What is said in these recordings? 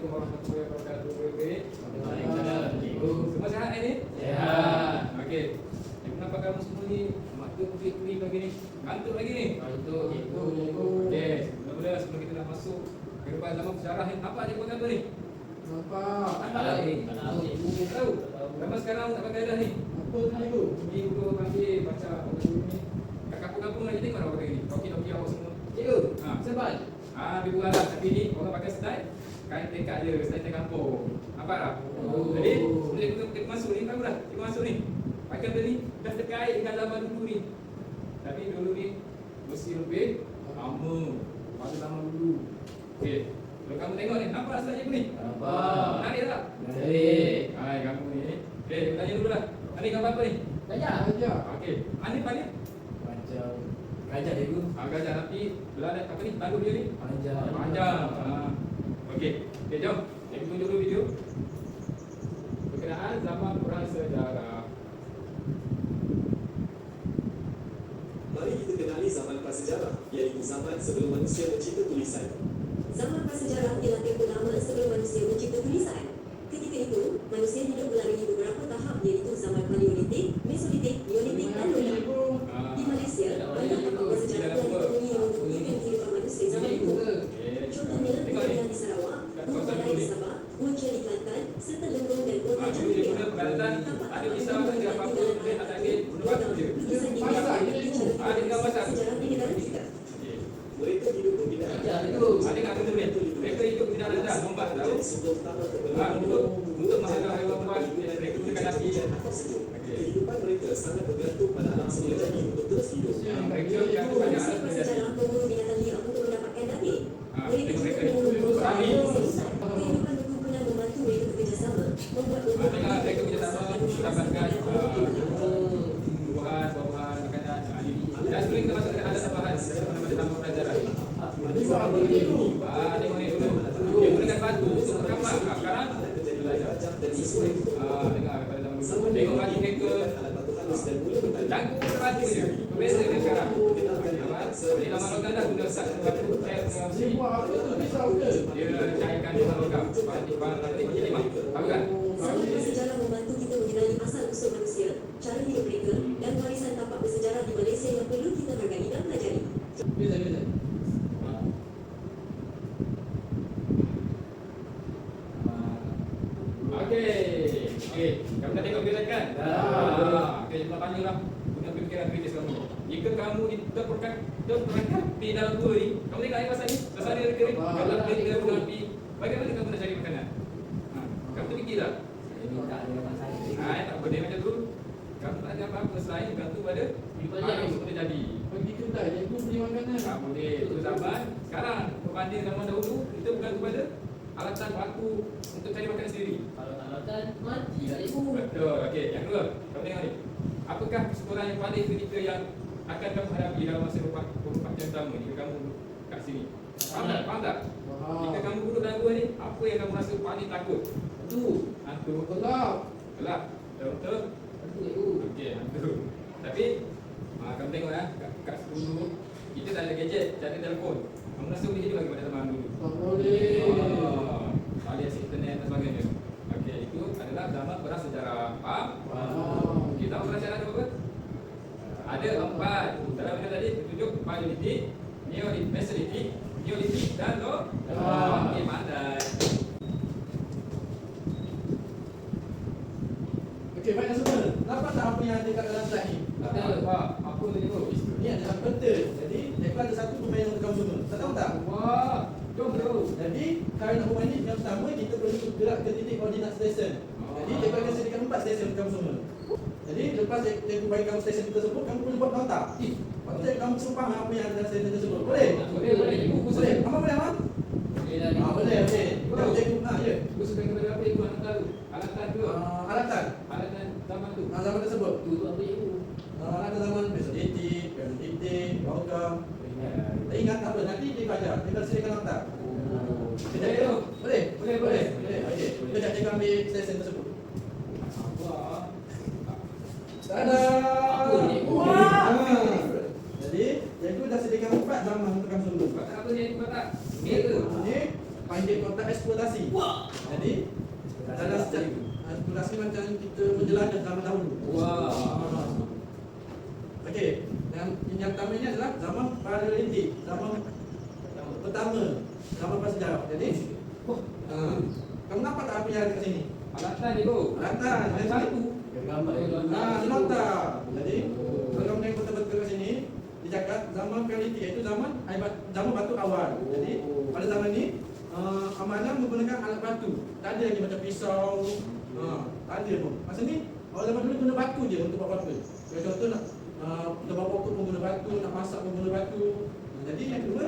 Assalamualaikum warahmatullahi wabarakatuh. Waalaikumsalam. Semua sihat hari ni? Sihat. Okey. Kenapa kamu semua ni mata putih-putih pagi ni? Ngantuk lagi ni? Ngantuk itu. Okey, mula-mula sebelum kita nak masuk kehidupan zaman sejarah ni, nampak adik buat gambar ni? Nampak. Tak tahu. Tahu? Gambar sekarang tak pakai dah ni. Apa tadi tu? Ibu panggil baca apa dulu ni. Kat kampung-kampung lagi tengok apa lagi ni. Toki-toki awak semua. Cikgu, Ha. sebal. Lebih kurang lah. Tapi ni orang pakai style kain tekak je, style kampung. Nampak tak? Oh. Jadi, sebelum kita masuk ni, tahu dah. Kita masuk ni. Pakai benda ni, dah terkait dengan zaman dulu ni. Tapi dulu ni, mesti lebih lama. Pada zaman dulu. Okey. Kalau kamu tengok ni, nampak style apa ni? Nampak. Menarik tak? Menarik. Hai, kamu ni. Okey, kita tanya dulu lah. Ani gambar apa ni? Gajah. Aja. Okey. Ani panggil? Macam gajah cikgu. Gajah, tapi belah apa ni? Tanduk dia ni? Panjang. Panjang. Okey. Okey, jom. Kita tunjuk dulu video. Berkenaan zaman prasejarah. Mari kita kenali zaman prasejarah, iaitu zaman sebelum manusia mencipta tulisan. Zaman prasejarah ialah tempoh lama sebelum manusia mencipta tulisan. Ketika itu, manusia hidup melalui beberapa tahap iaitu zaman Paleolitik, Mesolitik, Neolitik dan Lodik. Di Malaysia, banyak tapak prasejarah telah ditemui yang membuktikan kehidupan manusia zaman itu. Contohnya, Kelantan di Sarawak, Buah Badai di Sabah, Buah Cia di Kelantan, serta Lenggong dan Kota Cantik. Tapak-tapak ini merupakan tinggalan lukisan di Ada gambar pasal. sejarah di negara kita. Mereka hidup berbidang. Gajah itu. Ada kat benda ni. Mereka hidup tidak rendah, lompat tahu. Menjadi sumber utama keberlangsungan. Untuk menghalau haiwan-haiwan, mereka gunakan api. Kehidupan mereka sangat bergantung pada alam semula jadi untuk terus hidup. Mereka yang banyak Manusia alat prasejarah memburu binatang liar untuk mendapatkan daging. Mereka juga mereka memburu berani. kehidupan berkumpulan membantu mereka bekerjasama, membuat Tengah mereka bekerjasama mendapatkan buah-buahan, makanan. Dan sebelum kita masuk ke alat tambahan, kita tambah pelajaran. Tengok ni dulu. Dia gunakan batu untuk bergambar. Sekarang belajar. Dengar pada zaman dulu. Tengok batu mereka. Jangkuk batu dia. Berbeza dengan sekarang. Jadi lama logam dah guna sat batu. Dia buat apa tu? Pisau ke? Dia cairkan dengan logam. Bahan nanti menjadi mak. Tahu kan? Zaman prasejarah membantu kita mengenali asal-usul manusia, cara hidup mereka, dan warisan tapak bersejarah di Malaysia yang perlu kita hargai dan pelajari. Beza. Okey. Kamu dah tengok video kan? Okey, kita tanya lah. Guna pemikiran kritis kamu. Jika kamu terperangkap dalam gua ni, kamu tengok air pasal ni? Pasal dia kering. Kalau dia guna api, bagaimana kamu nak cari makanan? Kamu terfikir tak? Saya minta dia dapat saya. Tak boleh macam tu. Kamu tak ada apa-apa selain gantung pada apa yang boleh jadi. Pergi kedai dia pun beli makanan. Tak boleh. Itu zaman. Sekarang, berbanding zaman dahulu, kita bergantung pada alatan baku untuk cari makanan sendiri. Kalau tak makan, mati tak cikgu. Betul. Okey, yang kedua, kamu tengok ni. Apakah persoalan yang paling kritikal yang akan kamu hadapi dalam masa 24 jam pertama jika kamu kat sini? Faham tak? Faham tak? Jika kamu duduk dalam gua ni, apa yang kamu rasa paling takut? Hantu. Gelap. Gelap. Betul? Hantu cikgu. Okey, hantu. Tapi, kamu tengok kat dulu, kita tak ada gadget, tak ada telefon. Kamu rasa boleh hidup lagi pada zaman dulu? Tak boleh. Alias internet dan sebagainya. Okey, itu adalah zaman prasejarah. Faham? Kita tahu prasejarah itu apa? Ada 4. Dalam video tadi tunjuk Paleolitik, Neolitik, Mesolitik, Neolitik dan Lodik. Okey, pandai. Okey, baik semua. Nampak tak apa yang ada kat dalam slide ni? Apa tu cikgu? Ni adalah peta. Jadi, dia ada satu pemain untuk kamu semua. Tak tahu tak? Wah, jom tahu. Jadi, kalau nak bermain ni, yang pertama kita perlu bergerak ke titik koordinat stesen. Jadi, dia akan sediakan 4 stesen untuk kamu semua. Jadi, lepas dia bagi kamu stesen tersebut, kamu perlu buat nota. Lepas tu, kamu semua faham apa yang ada dalam stesen tersebut. Boleh? Boleh. Ibu Boleh. Apa boleh, Amal? Boleh dah ni. Boleh. Kita cikgu. Ya. Ibu suka kepada apa ibu anak tahu? Alatan tu. Alatan. Alatan zaman tu. Zaman tersebut. Tu apa cikgu? Alatan zaman Mesolitik, Paleolitik, logam. Tak ingat tak apa, nanti dia belajar. Dia akan sediakan nota. Kita Boleh cikgu. tu. Boleh? Boleh. Okey. Kita cikgu ambil stesen tersebut. Wah. Tada! Apa ni? Jadi, cikgu dah sediakan 4 zaman untuk kamu semua. Kata apa ni ibu kata? Ni tu. Ini panggil kotak eksploitasi. Jadi dalam setiap eksplorasi macam kita menjelajah zaman dahulu. Okey, yang pertama ini adalah zaman paleolitik, zaman pertama, zaman prasejarah. Jadi, kamu nampak tak apa yang ada kat sini? Alatan ni tu. Alatan, yang satu. Gambar Nota. Jadi, kalau kamu tengok betul-betul kat sini, dia cakap zaman paleolitik iaitu zaman batu awal. Jadi, pada zaman ni, amanah menggunakan alat batu. Tak ada lagi macam pisau. Tak ada pun. Masa ni, orang zaman dulu guna batu je untuk buat apa-apa. Contoh nak kita bawa pokok pun guna batu, nak masak pun guna batu. Jadi yang kedua,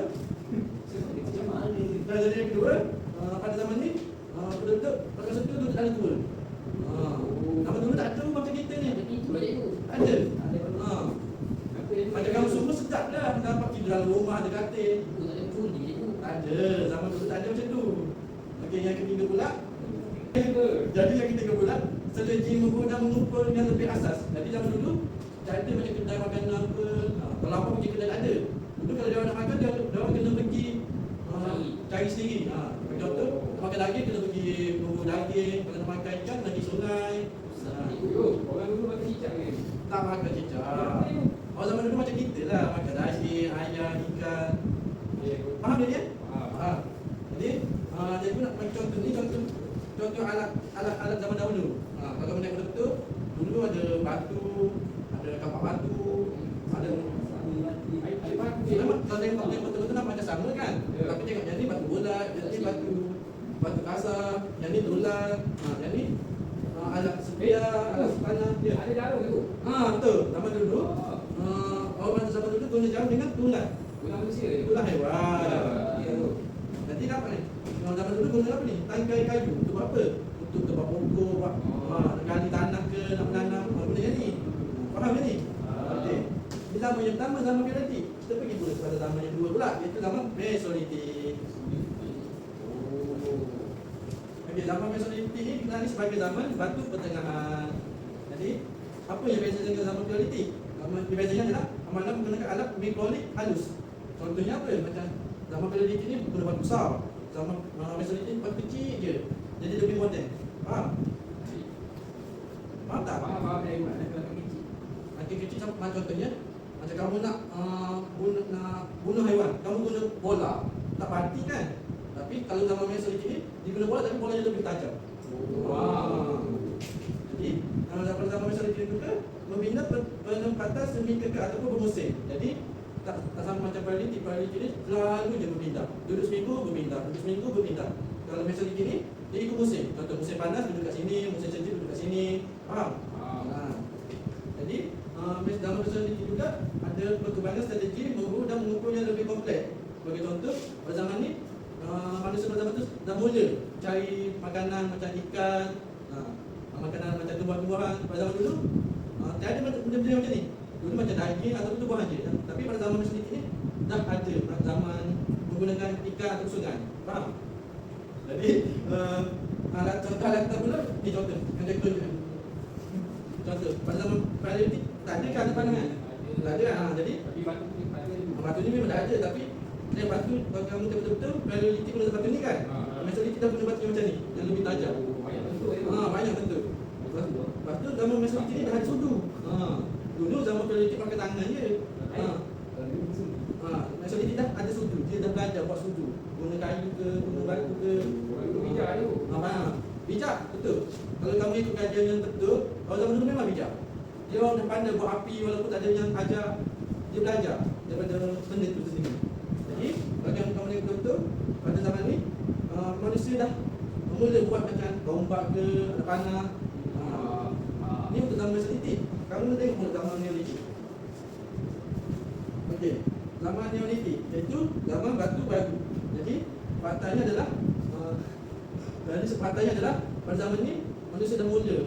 pada zaman ni betul-betul pakai setu duduk dalam tua. Zaman dulu tak ada macam kita ni. Ada. Macam kamu semua sedap dah dapat tidur dalam rumah ada katil. Tak ada. Zaman dulu tak ada macam tu. Okey, yang ketiga pula. Jadi yang ketiga pula, strategi menggunakan mengumpul yang lebih asas. Jadi zaman dulu tak ada macam kedai makanan apa. Kalau apa pergi kedai tak ada. Dulu kalau dia nak makan, dia orang kena pergi cari sendiri. Contoh, makan daging kena pergi bumbu daging. Kalau nak makan ikan, pergi sungai. Orang dulu makan cicak ni. Tak makan cicak. Orang zaman dulu macam kita lah, makan daging, ayam, ikan. Faham dia? Faham. Jadi, dia pun nak bagi contoh ni, contoh alat zaman dahulu. Kalau kamu tengok betul, dulu ada batu, ada kapak batu, ada memang kalau tengok betul-betul nampak macam sama kan? Tapi tengok yang ni batu bulat, yang ni batu kasar, yang ni tulang, yang ni alat sepia, alat sepanah. Ada jarum tu. Betul. Zaman dulu, orang zaman dulu guna jarum dengan tulang. Tulang manusia. Tulang hewan. Ya tu. Nanti dapat ni. Orang zaman dulu guna apa ni? Tangkai kayu. Untuk buat apa? Untuk tebak pokok, nak gali tanah ke, nak menanam. Benda yang ni. Faham ke ni? Okey. Ini zaman yang pertama, zaman paleolitik. Kita pergi pula pada zaman yang dua pula, iaitu zaman Mesolitik. Okey, zaman Mesolitik ni kita ni sebagai zaman batu pertengahan. Jadi, apa yang beza dengan zaman paleolitik? Bezanya adalah amanah menggunakan alat mikrolik halus. Contohnya apa? Macam zaman paleolitik ni guna batu besar. Zaman Mesolitik batu kecil je. Jadi lebih moden. Faham? Faham tak? Faham dari mana kalau kecil. Makin kecil macam contohnya, macam kamu nak bunuh haiwan, kamu guna bola, tak mati kan? Tapi kalau zaman Mesolitik ni, diguna bola tapi bolanya lebih tajam. Jadi, kalau zaman Mesolitik juga membina penempatan semi kekal ataupun bermusim. Jadi, tak sama macam paleolitik. Paleolitik ni selalu je berpindah. Duduk seminggu berpindah, duduk seminggu berpindah. Kalau Mesolitik ni, dia ikut musim. Contoh musim panas duduk kat sini, musim sejuk duduk kat sini. Faham? Jadi, dalam Mesolitik juga ada perkembangan strategi memburu dan mengukur yang lebih kompleks. Sebagai contoh, pada zaman ni, manusia pada zaman tu dah mula cari makanan macam ikan, makanan macam tumbuhan-tumbuhan. Pada zaman dulu, tak ada benda-benda macam ni. Dulu macam daging atau tumbuhan je. Tapi pada zaman Mesolitik ni, dah ada zaman menggunakan ikan atau sungai. Faham? Jadi, contoh alat kita pula, ni contoh. Yang saya tunjukkan. Contoh, pada zaman paleolitik, tak ada kan pandangan? Tak ada. Jadi, Tapi batu batu ni memang dah ada. Tapi, yang batu, kalau kamu tengok betul-betul, paleolitik guna batu ni kan? Mesolitik dah guna batu yang macam ni, yang lebih tajam. banyak bentuk tu. Banyak bentuk. Lepas tu, zaman Mesolitik ni dah ada sudu. Dulu zaman paleolitik pakai tangan je. Mesolitik dah ada sudu. Dia dah belajar buat sudu. Guna kayu ke, guna batu ke. Itu bijak tu. Bijak, betul. Kalau kamu ikut kajian yang betul, orang zaman dulu memang bijak. Dia orang dah pandai buat api walaupun tak ada yang ajar. Dia belajar daripada benda tu sendiri. Jadi, kalau kamu tengok betul, pada zaman ni, manusia dah mula buat macam tombak ke, ada panah. Ni untuk zaman Mesolitik. Kamu tengok pula zaman Neolitik. Okey, zaman Neolitik iaitu zaman batu baru. Jadi, faktanya adalah pada zaman ni manusia dah mula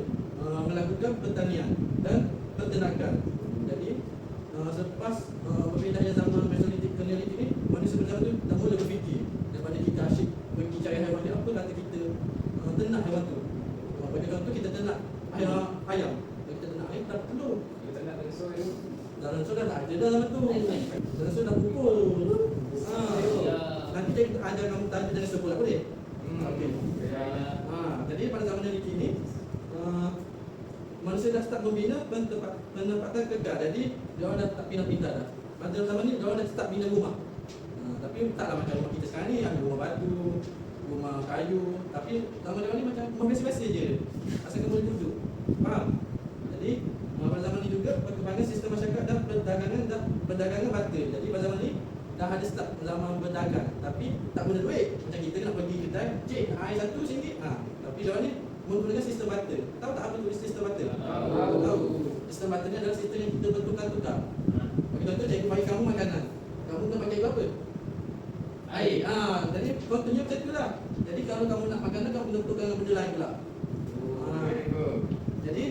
melakukan pertanian dan peternakan. Jadi, selepas berbezanya zaman Mesolitik ke Neolitik ni, manusia pada zaman tu dah mula berfikir. Daripada kita asyik pergi cari haiwan dia, apa kata kita ternak haiwan tu. Bagi contoh, kita ternak ayam. Kita ternak ayam tak perlu. Kita nak dinosaur tu. Dinosaur dah tak ada dah zaman tu. Dinosaur dah pukul. nanti dia ajar kamu tanda dan sebulan boleh? Okey. Ya. Jadi pada zaman yang kini manusia dah start membina penempatan kekal. Jadi dia orang dah tak pindah-pindah dah. Pada zaman ni dia orang dah start bina rumah. Tapi taklah macam rumah kita sekarang ni ada rumah batu, rumah kayu. Tapi zaman dia orang ni macam rumah biasa-biasa je. Asal kamu boleh duduk. Faham? Jadi pada zaman ni juga perkembangan sistem masyarakat dan perdagangan batal. Jadi pada zaman ni dah ada start zaman berdagang, tapi tak guna duit. Macam kita nak pergi kedai, cik air RM1. Tapi dia orang ni menggunakan sistem barter. Tahu tak apa tu sistem barter? Tahu. Sistem barter ni adalah sistem yang kita bertukar-tukar. Bagi contoh, cikgu bagi kamu makanan. Kamu nak pakai apa? Air. Jadi contohnya macam tu lah. Jadi kalau kamu nak makanan, kamu kena tukar dengan benda lain pula. Jadi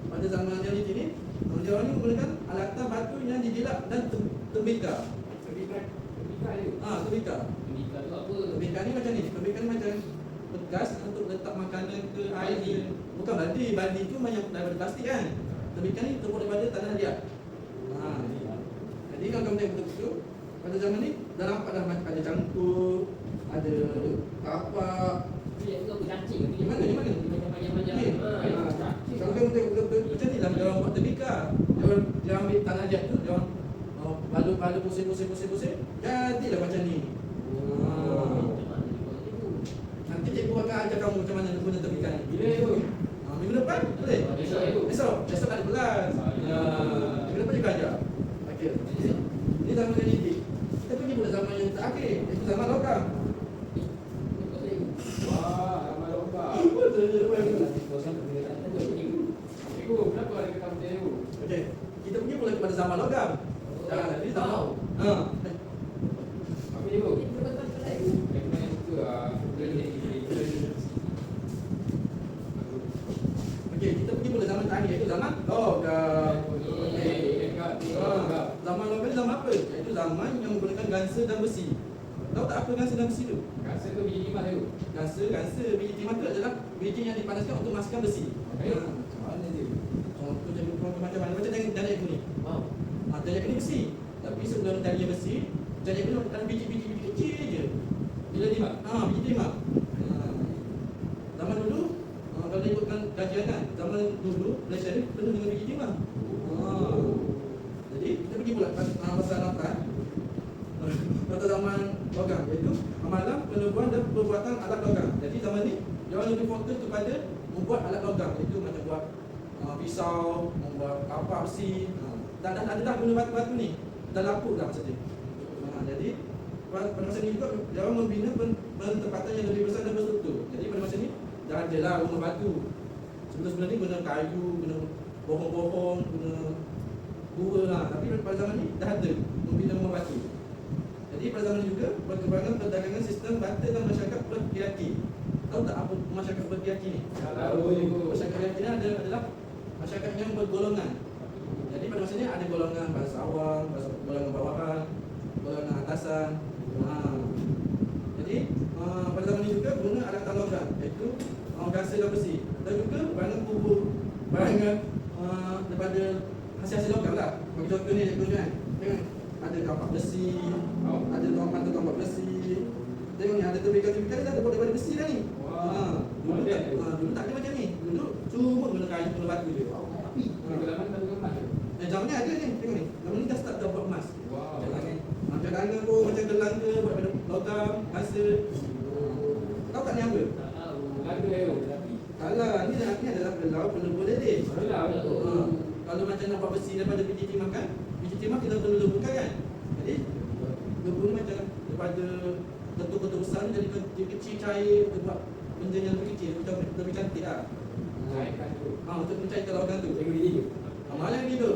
pada zaman yang ini, dia orang ni menggunakan alatan batu yang dijilat dan tembikar. Tembikar. Tembikar tu apa? Tembikar ni macam ni. Tembikar ni macam bekas untuk letak makanan ke air ni. Bukan baldi. Baldi tu macam daripada plastik kan. Tembikar ni terbuat daripada tanah liat. Jadi kalau kamu tengok betul-betul, pada zaman ni dah nampak dah ada cangkul, ada kapak. Dia tu apa cacing? Di mana? Macam panjang-panjang. Kalau kamu tengok betul-betul macam ni lah dia orang buat tembikar. Dia ambil tanah liat tu, dia orang balut pusing. Jadilah macam ni. Nanti cikgu akan ajar kamu macam mana guna tembikar ni. Bila tu? Minggu depan boleh? Besok tak ada kelas. Minggu depan juga ajar. Okey. Ini zaman yang ini. Kita pergi pula zaman yang terakhir, iaitu zaman logam. Wah, ramai lomba. Cikgu, kenapa ada kata macam tu? Okey. Kita pergi pula kepada zaman logam. Jadi zaman. Apa cikgu? Yang mana suka Okey, kita pergi pula zaman terakhir, iaitu zaman logam. Zaman logam ni zaman apa? Iaitu zaman yang menggunakan gansa dan besi. Tahu tak apa gansa dan besi tu? Rasa tu biji timah tu. Gansa biji timah tu adalah biji yang dipanaskan untuk masukkan besi. Macam mana dia? Contoh jadi macam mana? Macam jari aku ni. Jari aku ni besi. Tapi sebelum jari besi, jari aku ni ada biji-biji kecil je. Bila timah? Biji timah. Zaman dulu, kalau ikutkan kajian kan, zaman dulu Malaysia ni penuh dengan biji timah. Jadi kita pergi pula pasal nota. Nota zaman logam, iaitu amalan penubuhan dan perbuatan alat logam. Jadi zaman ni dia orang lebih fokus kepada membuat alat logam, iaitu macam buat pisau, membuat kapak besi. Dah ada dah guna batu-batu ni. Dah lapuk dah masa tu. Jadi pada masa ni juga dia orang membina penempatan yang lebih besar dan berstruktur. Jadi pada masa ni dah ada lah rumah batu. Sebelum-sebelum ni guna kayu, guna bohong-bohong, guna gua lah. Tapi pada zaman ni dah ada membina rumah batu. Jadi pada zaman ni juga perkembangan perdagangan sistem barter dan masyarakat berhierarki. Tahu tak apa masyarakat berhierarki ni? Tahu. Masyarakat berhierarki ni adalah masyarakat yang bergolongan. Jadi pada masa ni ada golongan bangsawan, golongan bawahan, golongan atasan. Jadi pada zaman ni juga guna alat logam, iaitu gansa dan besi. Dan juga barangan kubur, barangan daripada hasil-hasil logam lah. Bagi contoh ni cikgu kan, tengok ada kapak besi, ada tombak besi. Tengok ni ada tembikar-tembikar ni dah terbuat daripada besi dah ni. Dulu tak ada macam ni. Dulu cuma guna kayu, guna batu je. Zaman tak kemas tu. Zaman ni ada ni, tengok ni. Zaman ni dah start dah buat emas. Wow. Macam tangan pun, macam gelang ke, buat daripada logam, gansa. Tahu tak ni apa? Lagu tu. Alah, ni adalah gelang pelebur lilin. Alah. Kalau macam nak buat besi daripada biji timah kan, biji timah kita perlu lebukan kan. Jadi lebu ni macam daripada bentuk-bentuk besar ni jadi kecil cair, kita buat benda yang lebih kecil, macam lebih cantik lah. Cairkan tu. Untuk mencairkan logam tu. Cikgu dia. Amalan gitu.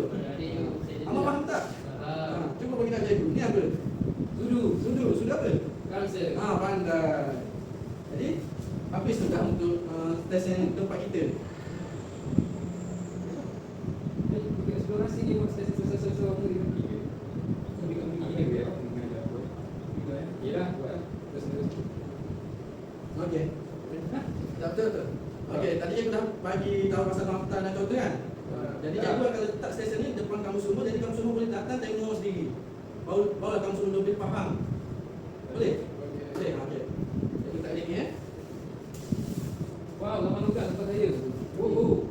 Amal faham tak? Cuba bagi nak cikgu. Ni apa? Sudu apa? Gansa. Pandai. Jadi habis tu dah untuk stesen tempat kita. Eksplorasi dia buat sesuatu di negeri ke? Di negeri ke? Yalah, buat terus. Okey. Betul. Okey, tadi cikgu dah bagi tahu pasal nota dan contoh kan? Jadi cikgu akan letak stesen ni depan kamu semua, jadi kamu semua boleh datang tengok sendiri. Barulah kamu semua lebih faham. Boleh? abang tukar tempat saya. Oh.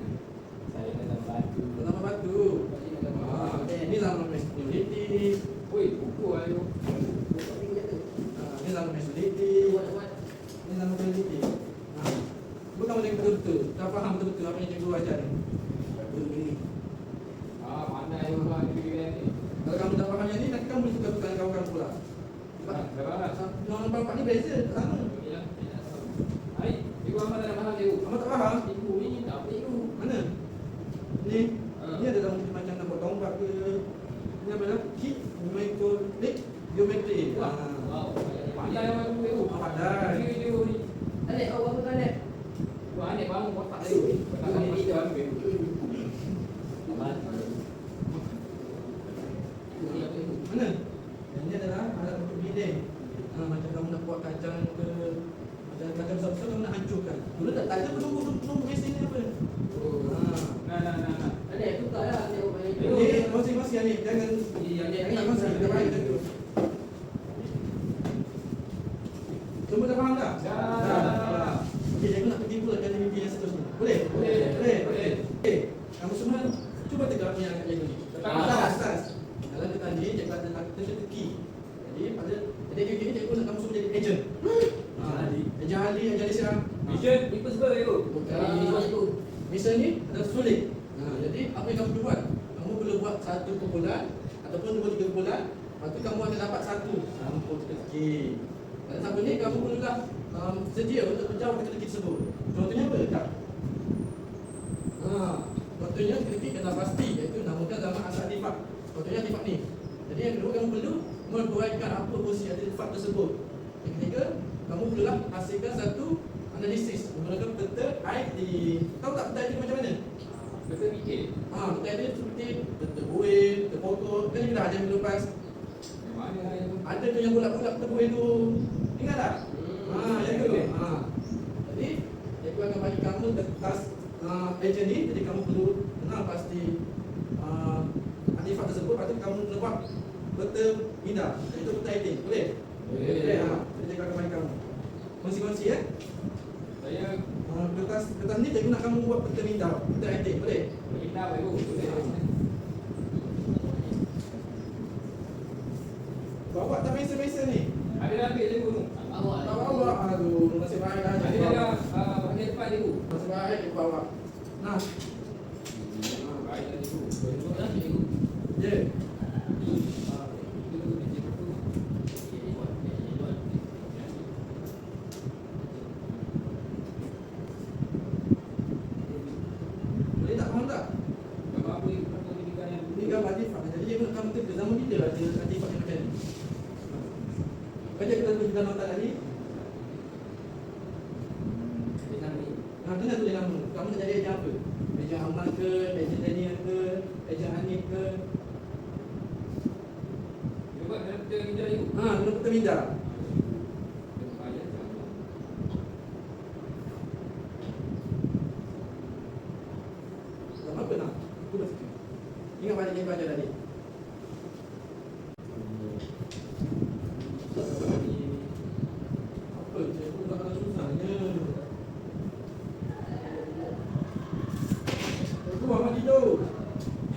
Saya dalam batu. Nama batu. Okey, ni zaman masculinity. Oi, buku ayo. Ni zaman masculinity. Ni nama masculinity. Bukan boleh betul-betul. Tak faham betul-betul apa yang cikgu ajar ni. Begini. Pandai orang ni pikiran ni. Kalau kamu tak faham yang ni, nanti kamu boleh tukar-tukar dengan kawan-kawan pula. Nombor bapak ni beza, tak sama. Hai, cikgu Ahmad tak faham cikgu. Kamu tak faham? Cikgu ni tak apa cikgu. Mana? Ni. Ni adalah macam nak buat tombak ke. Ni apa dah? Kit, geometrik, geometri. Wow. Pandai orang tu cikgu. Pandai. Cikgu ni. Adik, awak apa adik? Wah, anik bangun kotak cikgu. Kotak ni kita baru cikgu. Mana? Yang ni adalah alat untuk bidding. Macam kamu nak buat kacang ke, macam kacang besar-besar kamu nak hancurkan. Dulu tak ada penunggu mesin ni apa. Nah. Adik, tukar lah. Tengok main itu. Ni masing-masing ni, jangan jangan masing kita baik macam tu. Semua dah faham tak? Dah. Okey, cikgu nak pergi pula ke aktiviti yang seterusnya. Boleh? Boleh. Okey, kamu semua cuba tegak ni angkat cikgu ni. Atas. Dalam ketan ni, cikgu ada teka-teki. Jadi, pada cikgu ni, cikgu nak kamu semua jadi ejen. Ejen ahli, ejen siap. Mission impossible cikgu. Mission ni adalah sulit. Jadi, apa yang kamu perlu buat? Kamu perlu buat satu kumpulan ataupun 2-3 kumpulan. Lepas tu kamu akan dapat satu sampul teka-teki. Dan sampul ni kamu perlulah sedia untuk menjawab teka-teki tersebut. Contohnya apa? Tak. Contohnya teka-teki kena pasti, iaitu namakan zaman asal artifak. Contohnya artifak ni. Jadi yang kedua, kamu perlu membuatkan apa fungsi artifak tersebut. Yang ketiga, kamu perlulah hasilkan satu analisis menggunakan peta ID. Tahu tak peta ID macam mana? Betul fikir. Peta ID seperti peta buih, peta pokok. Kan kita dah ajar minggu lepas. Mana lah itu? Ada tu yang bulat-bulat peta buih tu. Ingat tak? Yang tu. Jadi, cikgu akan bagi kamu kertas ejen ni. Jadi kamu perlu kenal pasti artifak tersebut. Lepas tu kamu kena buat peta minda, iaitu peta ID. Boleh? Boleh. Jadi cikgu akan bagi kamu. Kongsi-kongsi Saya kertas ni cikgu nak kamu buat peta minda, peta ID. Boleh? minta cikgu. Boleh. Bawa tak biasa-biasa ni? Ada dah ambil cikgu tu. Tak bawa. Aduh, nasib baik lah. Ada dah bahagian depan cikgu. Nasib baik cikgu bawa. Nah, Baiklah cikgu. Tengok lah cikgu. je. Boleh tak faham tak? Apa pendidikan yang Ni gambar artifak. Jadi cikgu nak kamu teka zaman bila ada artifak yang macam ni. Baca kita tulis nota tadi. Kena tulis nama. Kamu nak jadi ejen apa? Ejen Amal ke, ejen Daniel ke, ejen Hanif ke? dia buat dalam peta minda cikgu. Kena peta minda. Nama apa nak? Aku dah fikir. Ingat balik cikgu ajar tadi. Apa cikgu tak ada susahnya. Cikgu Ahmad tidur.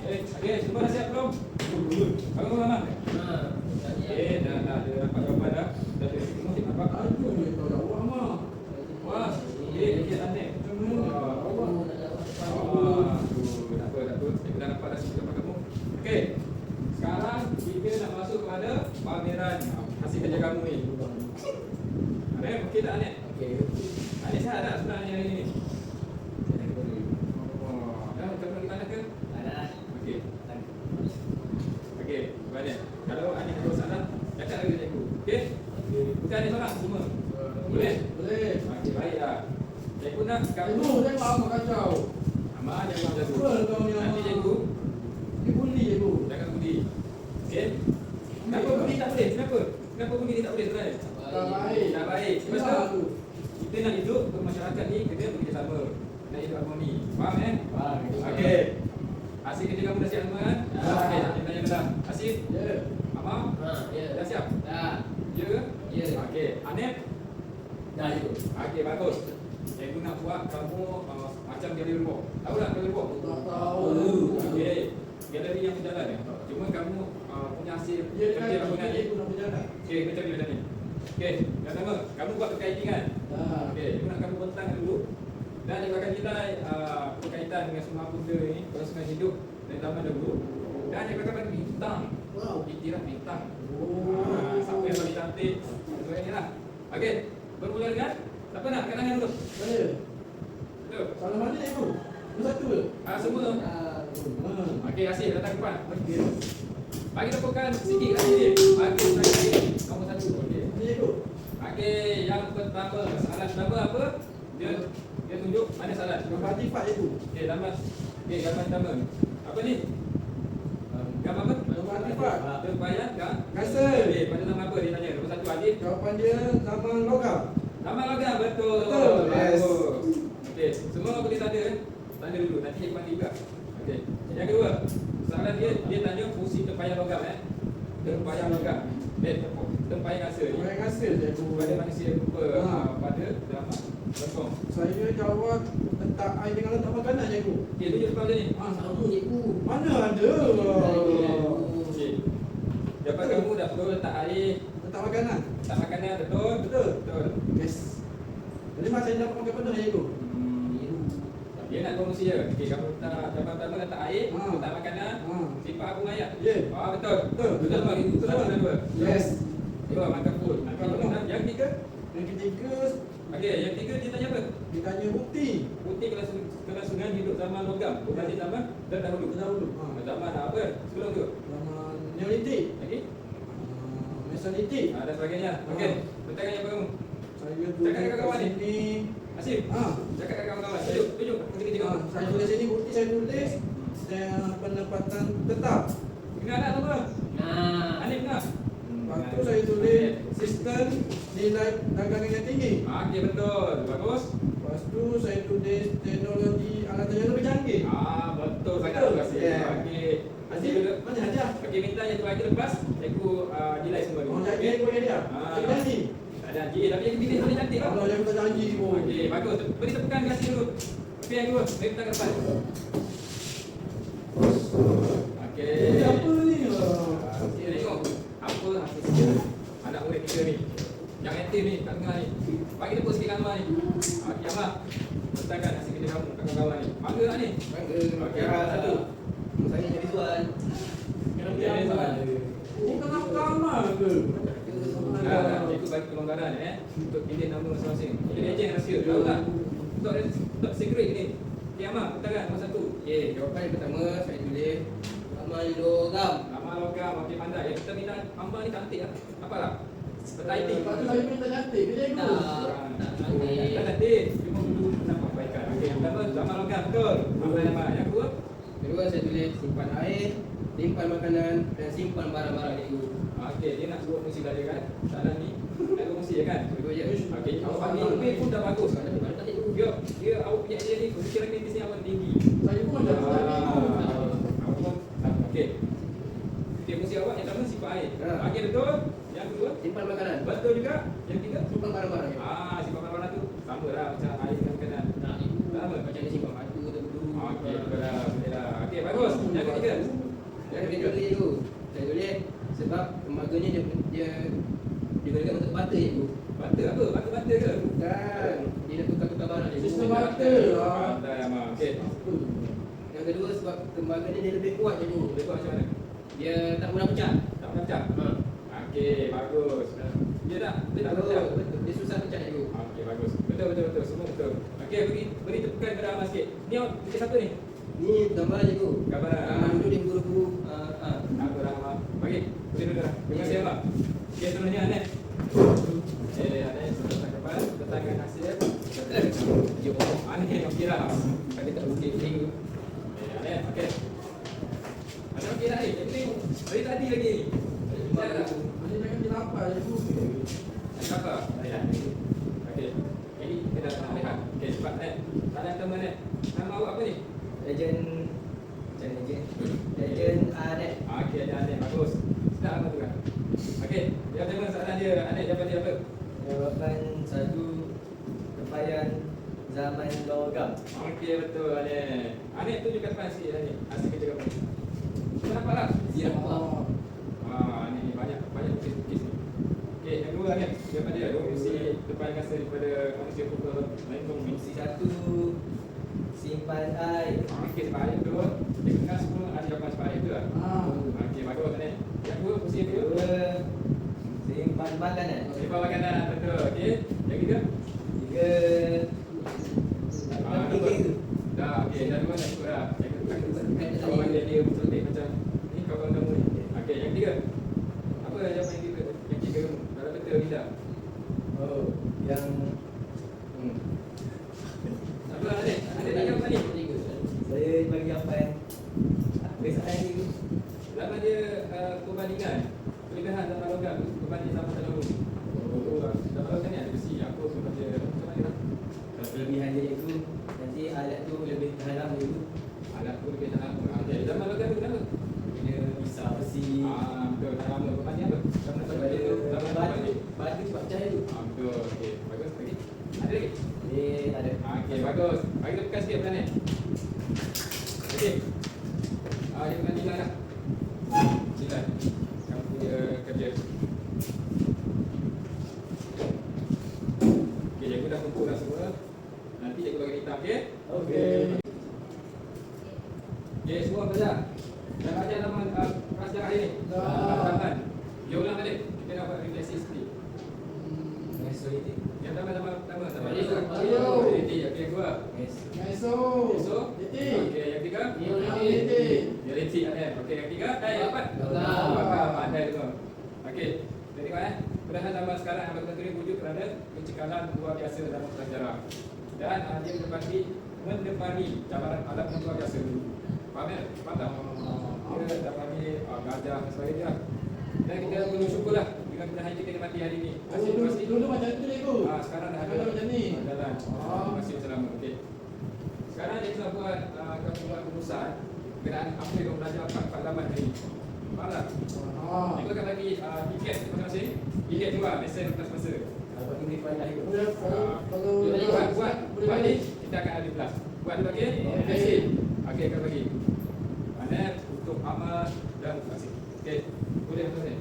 Okey, semua dah siap belum? Bangun Ahmad. Okey, dah ada dapat jawapan dah. Dah ada semua tip nampak. Aduh, kau dah buat Ahmad. Wah, okey aneh. Macam mana? Tak apa. Kita dah nampak dah sikit gambar kamu. Okey. Sekarang kita nak masuk kepada pameran hasil kerja kamu ni. Anek, okey tak Anek? Okey. Anek sihat tak sebenarnya hari ni? Dah kamu lagi panas ke? Ada. Okey. Okey, banyak. Kalau Anik ada masalah, cakap lagi cikgu. Okey? Bukan Anik seorang semua. Boleh? Boleh. Okey, baiklah. Cikgu nak Cikgu, saya faham kacau. Amat jangan jago. Apa kau ni Nanti Ahmad? cikgu Ni buli cikgu. jangan budi. Okey? Kenapa budi tak boleh? Kenapa budi ni tak boleh sebenarnya? Tak baik. Tak baik. Sebab Kenapa tu tu? kita nak hidup bermasyarakat ni kena bekerjasama. Nak hidup harmoni. Faham Faham. Okey. Hasil kerja kamu dah siap semua kan? Dah. Okey, kita tanya dah. Hasil? Ya. Amam? Ya. Dah siap? Dah. Ya ke? Ya. Okey. Anet? Dah cikgu. Okey, bagus. Cikgu nak buat kamu macam galeri report. Tahu tak galeri report? Tak tahu. Okey. Galeri yang berjalan ya. Cuma kamu punya hasil Ya kan, kerja kamu nanti. cikgu nak berjalan. Okey, macam ni macam ni. Okey, yang pertama kamu buat berkaitan kan? Dah. Okey, cikgu nak kamu bentang dulu. Dan cikgu akan nilai berkaitan dengan semua benda ni, kelangsungan hidup dari zaman dahulu. Dan cikgu akan bagi bintang. Wow. Iktiraf bintang. Oh. Siapa yang paling cantik? Sebagainya lah. Okey, bermula dengan siapa nak angkat tangan dulu? Saya. Betul. Salah mana cikgu? Nombor satu ke? Semua. Okey, Rasif datang ke depan. Okey. Bagi tepukan sikit kat sini. Bagi saya nombor satu. Okey. Ini cikgu. Okey, yang pertama, soalan pertama apa? Dia tunjuk mana salah. Gambar artifak cikgu. Okey, gambar. Okey, gambar pertama. Apa ni? Gambar apa? Gambar artifak. Tempayan Kasar. Okey, pada nama apa dia tanya? Nombor satu Adib. Jawapan dia zaman logam. Nama logam betul. Betul, yes. Bagus. Okey, semua boleh tanda kan? Tanda dulu, nanti cikgu panggil juga. Okey. Yang kedua, soalan dia tanya fungsi tempayan logam Tempayan logam. Tempayan kasar ni. Orang hasil cikgu. Pada manusia rupa pada zaman Betul. Saya jawab letak air dengan letak makanan cikgu. Okey, tunjuk depan dia ni. Sama cikgu. Mana ada? Okey. Dapat kamu dah perlu letak air, Letak makanan. letak makanan betul? Betul. Betul. Yes. Jadi macam saya dapat makan penuh cikgu. Dia nak kongsi je. Okey, kamu letak jawapan pertama letak air, Ha. letak makanan, Ha. sifat abu ayat. Ya. Betul. Betul. Betul bang. Betul. Satu dan dua. Yes. Dua makan food. Makan food. Yang ketiga? Yang ketiga Okey, yang ketiga dia tanya apa? ditanya bukti. Bukti kelangsungan hidup zaman logam berbanding zaman terdahulu. Terdahulu. Zaman apa? Sebelum tu. Zaman Neolitik. Lagi? Mesolitik. Dan sebagainya. Okey. Pertanyaan yang baru. Saya Cakap tulis dengan kat kawan ni. sini. Asyik. Ah. Cakap kat kawan-kawan. Tunjuk. Tunjuk. Saya tulis sini bukti saya tulis penempatan tetap. Dengar tak semua? Nah. Anip dengar? Lepas tu saya tulis sistem nilai dagangan yang tinggi. Okey, betul. Bagus. Lepas tu saya tulis teknologi alatan yang lebih canggih. Betul sangat. Betul. Terima kasih. Yeah. Okey. Haji, mana hadiah? Okey, minta yang tu lagi lepas. Cikgu nilai semua Oh, dulu. janji aku hadiah. Saya janji. Tak ada janji. Tapi yang pilih boleh cantik lah. Kalau yang tak janji pun. Okey, bagus. Beri tepukan kasih dulu. Okey, yang dua. Beri tepukan ke depan. Okey. Ini apa ni? Okey, tengok. Apa hasil kerja anak murid kita ni. Yang aktif ni kat tengah ni. Bagi tepuk sikit kat Amal ni. Okey, Amal. Tentangkan hasil kerja kamu kat kawan-kawan ni. Bangga tak ni? Okey, satu. Saya jadi tuan. Okey, ni soalan. Ini kenapa kamar ke? Cikgu bagi kelonggaran untuk pilih nama masing-masing. Ini ejen rahsia. Tahu tak? Top secret ni. Okey, Amal. Tentangkan nombor satu. Okey, jawapan yang pertama saya tulis amal logam. Amal logam. Okey, pandai. Yang kita minta Amal ni cantik lah. Apa lah? Petaiting. Lepas tu saya minta cantik ke cikgu? Tak cantik. Tak cantik. Cuma dulu nampak kebaikan. Okey, yang pertama Amal logam. Betul. Amal. Yang kedua? Kedua saya tulis simpan air, simpan makanan dan simpan barang-barang cikgu. Okey, dia nak suruh fungsi belajar kan? Salah ni. Nak fungsi je kan? Kedua je. Okey, awak panggil lebih pun dah bagus. Dia awak punya idea ni, pemikiran kritis ni awak tinggi. Saya pun ada Awak pun, okey. Okey, fungsi awak yang pertama simpan air. Okey, betul. Yang kedua? Simpan makanan. Betul juga. Yang ketiga? Simpan barang-barang. Simpan barang-barang tu sama lah macam air dengan makanan. Nak ibu. Sama. Macam ni simpan batu tu dulu. Okey, betul lah. Boleh lah. Okey, bagus. Yang ketiga? Yang ketiga cikgu. Saya tulis sebab tembaganya dia digunakan untuk butter cikgu. Butter apa? Butter ke? Bukan. Dia nak tukar-tukar barang cikgu. Sistem butter lah. Pandai Amal. Okey. Yang kedua sebab tembaganya dia lebih kuat cikgu. Boleh buat macam mana? Dia tak mudah pecah. Tak pernah pecah? Ha. Okey, bagus. Dia tak pecah? Betul. Dia susah pecah cikgu. Okey, bagus. Betul. Semua betul. Okey, beri tepukan kepada Amal sikit. Ni awak tulis apa ni? Ni gambar cikgu. Gambaran. Gambar dulu dia guru-guru. Apa dah Amal? Bagi. Beri dulu dah. Terima kasih Amal. Okey, seterusnya Anet. Anet, seterusnya kepala. Tetangkan hasil. Anet, okey lah. Kami tak bukti cikgu. Anet, okey. Anet okey tak ni? Jadi dari tadi lagi. Jangan tak? Ini jangan dilapar cikgu. Apa? Okey. Jadi kita dah nak lihat. Okey, cepat Anet. Soalan pertama Anet. Nama awak apa ni? Ejen. Ejen Anet. Okey, ada Anet. Bagus. Sedap apa tu kan? Okey, yang pertama soalan dia. Anet jawapan dia apa? Jawapan satu tempayan logam. Okey, betul Anik. Anik tunjukkan depan sikit Anik. Hasil kerja kamu. Kau nampak tak? Ya. Anik ni banyak lukis ni. Okey, yang dua Anik. Daripada fungsi depan kasa daripada manusia pukul lain kau Fungsi satu, simpan air. Okey, simpan air tu. Dia kenal semua ada jawapan simpan air tu lah. Okey, bagus Anik. Yang dua fungsi yang kedua. Dua, simpan makanan. Simpan makanan, betul. Okey. Yang ketiga. Tiga, Dua. Dah, okey, dah dua dah cukup dah. Yang ketiga. Kau panggil dia betul macam ni kawan kamu ni. Okey, yang ketiga. Apa jawapan yang ketiga? Yang ketiga kamu. Kalau betul tidak? Oh, yang Apa Anik? Anik tak jawab tadi. saya bagi jawapan. Apa soalan ni? Lama dia perbandingan perbezaan zaman logam tu berbanding zaman dahulu. Zaman logam ni ada besi, apa sebab dia macam mana lah. Kalau kelebihan dia itu nanti alat tu lebih tahan lama dulu. Alat tu lebih tahan lama. Okey, zaman logam tu kenapa? Dia bisa besi. Betul, tahan lama. Berbanding apa? Zaman zaman Batu, batu sebab cahaya tu. betul. Okey, bagus. Lagi? Ada lagi? Dia ada. Okey, bagus. Bagi tekan sikit pelan ni. Okey. Dia kena nilai dah. Nilai. Kamu punya kerja. Okey, cikgu dah kumpul dah semua. Nanti cikgu bagi hitam, okey? Okey. Okey, semua belajar. Dah baca nama prasejarah ini? Dah. Dia ulang balik. Kita nak buat refleksi sekali. Mesolitik. Yang pertama. Ayo. Okey, yang kedua. Meso. So, Titik. okey, yang ketiga. Titik. Dialektik ada. Okey, yang ketiga. Yang keempat. Pandai tu. Okey. Jadi tengok perbezaan zaman sekarang yang berkaitan wujud kerana pencekalan luar biasa dalam sejarah. Dan dia mendepani cabaran alam yang luar biasa dulu. Faham tak? Faham tak? Dia dapati gajah dan sebagainya. Dan kita perlu syukurlah dengan kemudahan kita nikmati hari ini. Hasil pasti. Dulu macam tu cikgu. Sekarang dah ada. Sekarang macam ni. Jalan. Masih macam lama. Okey. Sekarang dia telah buat keputusan berkenaan apa yang kau belajar pada zaman hari ini. Faham tak? Cikgu akan bagi tiket masing-masing. Tiket juga, lesen lepas masa. Apa ini pandai tu? Kalau Buat ni, kita akan ada kelas. Buat dia bagi, refleksi. Okey, akan bagi. Mana untuk amal dan refleksi. Okey, boleh masing-masing.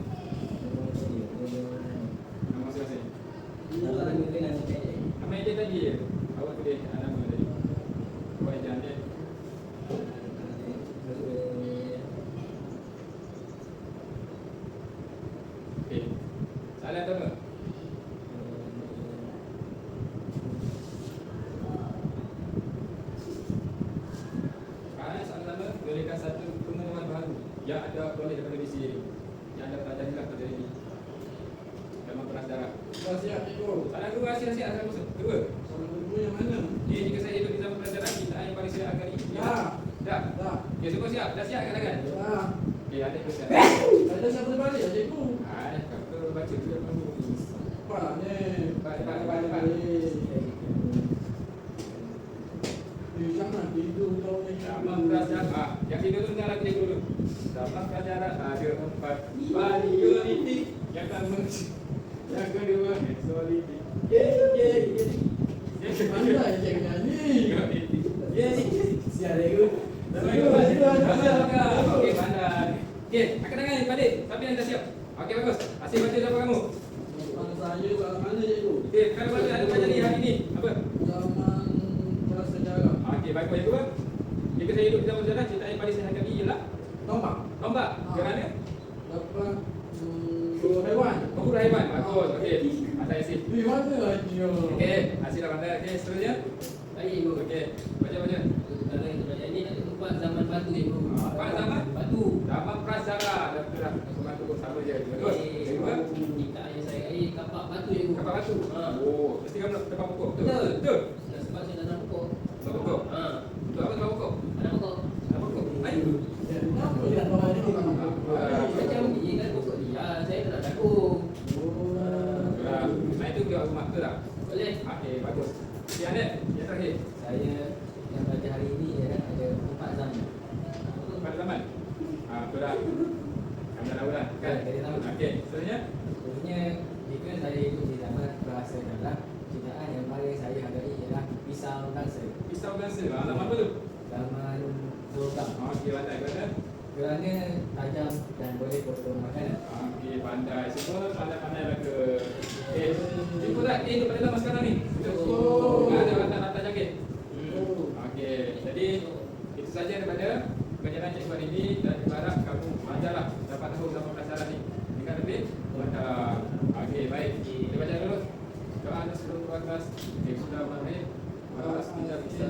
Nama masing-masing. Nama nama ke nama pendek? Nama ejen tadi je. Awak boleh nama tadi. Awak ejen dia. Okey. Soalan pertama. Soalan pertama, berikan satu pengumuman baru yang anda peroleh daripada misi ini. Yang anda pelajari pada ini. Dalam prasejarah. dah siap cikgu. Soalan kedua, rahsia-rahsia asal musuh. Kedua. Soalan kedua yang mana? Jika saya hidup di zaman prasejarah, kita hanya pada siap akan ini. Dah. Dah. Dah. Okey, semua siap? Dah siap kan tangan? Dah. Okey, ada persiap. Ada siapa boleh balik lah cikgu? Kau baca tu yang baru. Apa ni? Depan. Jangan tidur kau ni. Dalam prasejarah, yang tidur tu dengar lagi dia dulu. Dalam prasejarah ada 4 paleolitik yang pertama. Yang kedua, mesolitik. Pandai cikgu nyanyi. Siap cikgu. Okey, pandai. Okey, angkat tangan ni balik. Tapi anda siap. Okey, bagus. Asyik baca jawapan kamu. Soalan saya soalan mana cikgu? Okey, kalau baca ada pelajari hari ni. Apa? Zaman prasejarah. Okey, baik yang kedua. Jika saya hidup di zaman sejarah, cerita yang paling saya hadapi ialah Tombak. tombak. Kerana Dapat dua haiwan. pemburu haiwan. Bagus. Okey. Atas Asyik. Di mana aja? Okey, Asyik dah pandai. Okey, seterusnya. Baik cikgu. Okey, baca. Kalau yang belajar ni nak tempat zaman batu cikgu. Apa zaman? Batu. Zaman prasejarah. Dah bantu sama je. Bagus. Yang kedua, Kita ayah saya kapak batu cikgu. kapal batu. Oh, mesti kamu nak tepat pokok. Betul. Betul. Sebab saya tanam pokok. Tepat pokok. Betul apa tepat pokok? Tanam pokok. Tepat pokok. Ayo. Kenapa dia bawa ni? Macam ni kan pokok dia. Saya tak nak takut. Nah, itu dia rumah betul tak? Boleh. Okey, bagus. Okey, Anet, yang terakhir. Saya yang belajar hari ini ialah ada 4 zaman. Pada zaman. Betul tak? Pisau gangsa. Alamat apa tu? Zaman Zolkam. Okey, pandai mana? Kerana tajam dan boleh potong makanan. Okey, pandai. Semua pandai-pandai lah ke. Jumpa tak? Duduk pada dalam sekarang ni. Duduk. Ada hantar jaket. Okey, jadi itu saja daripada pengajaran cikgu hari ini dan harap kamu belajarlah dapat tahu sama pelajaran ni. Jika lebih, okey, baik. Kita baca dulu. Doa sebelum keluar kelas. Okey, sudah berakhir. Kita bisa